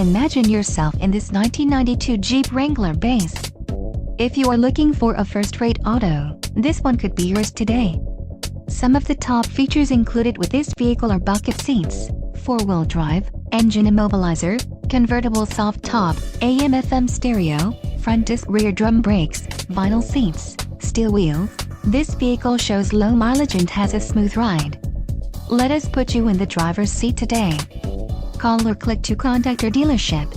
Imagine yourself in this 1992 Jeep Wrangler Base. If you are looking for a first-rate auto, this one could be yours today. Some of the top features included with this vehicle are bucket seats, 4-wheel drive, engine immobilizer, convertible soft top, AM/FM stereo, front disc rear drum brakes, vinyl seats, steel wheels. This vehicle shows low mileage and has a smooth ride. Let us put you in the driver's seat today. Call or click to contact our dealership.